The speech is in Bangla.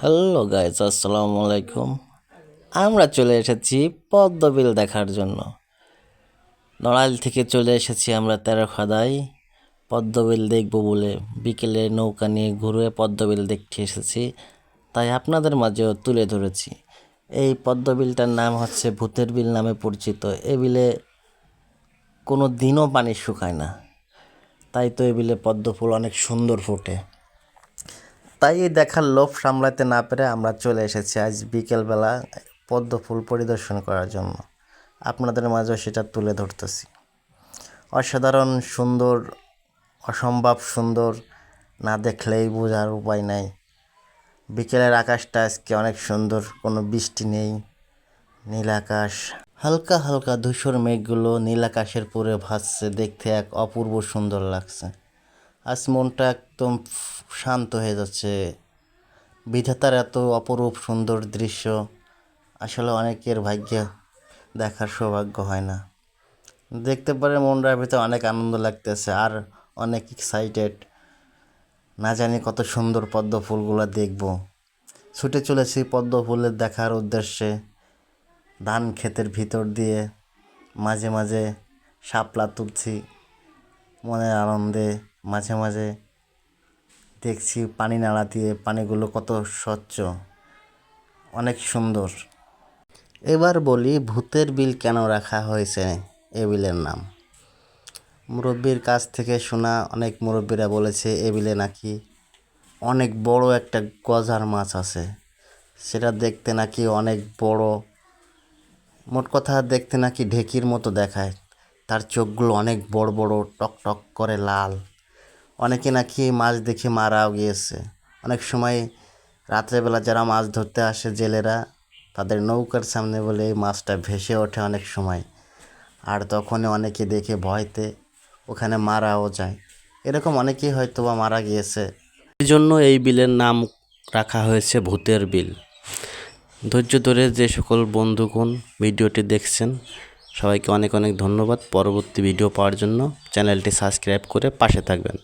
হ্যালো গাইস, আসসালামু আলাইকুম। আমরা চলে এসেছি পদ্মবিল দেখার জন্য। নড়াইল থেকে চলে এসেছি আমরা তেরোখাদায় পদ্মবিল দেখব বলে। বিকেলে নৌকা নিয়ে ঘুরে পদ্মবিল দেখতে এসেছি, তাই আপনাদের মাঝেও তুলে ধরেছি। এই পদ্মবিলটার নাম হচ্ছে ভূতের বিল নামে পরিচিত। এ বিলে কোনো দিনও পানি শুকায় না, তাই তো এ বিলে পদ্ম ফুল অনেক সুন্দর ফোটে। তাই এই দেখার লোভ সামলাতে না পেরে আমরা চলে এসেছি আজ বিকেলবেলা পদ্ম ফুল পরিদর্শন করার জন্য। আপনাদের মাঝেও সেটা তুলে ধরতেছি। অসাধারণ সুন্দর, অসম্ভব সুন্দর, না দেখলেই বোঝার উপায় নাই। বিকেলের আকাশটা আজকে অনেক সুন্দর, কোনো বৃষ্টি নেই, নীল আকাশ, হালকা হালকা ধূসর মেঘগুলো নীল আকাশের পুরে ভাসছে, দেখতে এক অপূর্ব সুন্দর লাগছে। আজ মনটা একদম শান্ত হয়ে যাচ্ছে। বিধাতার এত অপরূপ সুন্দর দৃশ্য আসলে অনেকের ভাগ্যে দেখার সৌভাগ্য হয় না। দেখতে পারে মনটার ভিতরে অনেক আনন্দ লাগতেছে, আর অনেক এক্সাইটেড। না জানি কত সুন্দর পদ্ম ফুলগুলো দেখব। ছুটে চলেছি পদ্ম ফুলের দেখার উদ্দেশ্যে। ধান ক্ষেতের ভিতর দিয়ে মাঝে মাঝে শাপলা তুলছি মনের আনন্দে। মাঝে মাঝে দেখছি পানি নালা দিয়ে, পানিগুলো কত স্বচ্ছ, অনেক সুন্দর। এবার বলি ভূতের বিল কেন রাখা হয়েছে এ বিলের নাম। মুরব্বীর কাছ থেকে শোনা, অনেক মুরব্বীরা বলেছে এ বিলে নাকি অনেক বড় একটা গজার মাছ আছে। সেটা দেখতে নাকি অনেক বড়, মোট কথা দেখতে নাকি ঢেকির মতো দেখায়। তার চোখগুলো অনেক বড় বড়, টক টক করে লাল। অনেকে নাকি মাছ দেখে মারাও গিয়েছে। অনেক সময় রাত্রেবেলা যারা মাছ ধরতে আসে জেলেরা, তাদের নৌকার সামনে বলে এই মাছটা ভেসে ওঠে অনেক সময়, আর তখনই অনেকে দেখে ভয়তে ওখানে মারাও যায়। এরকম অনেকেই হয়তো বা মারা গিয়েছে। এই জন্য এই বিলের নাম রাখা হয়েছে ভূতের বিল। ধৈর্য ধরে যে সকল বন্ধুগণ ভিডিওটি দেখছেন, সবাইকে অনেক অনেক ধন্যবাদ। পরবর্তী ভিডিও পাওয়ার জন্য চ্যানেলটি সাবস্ক্রাইব করে পাশে থাকবেন।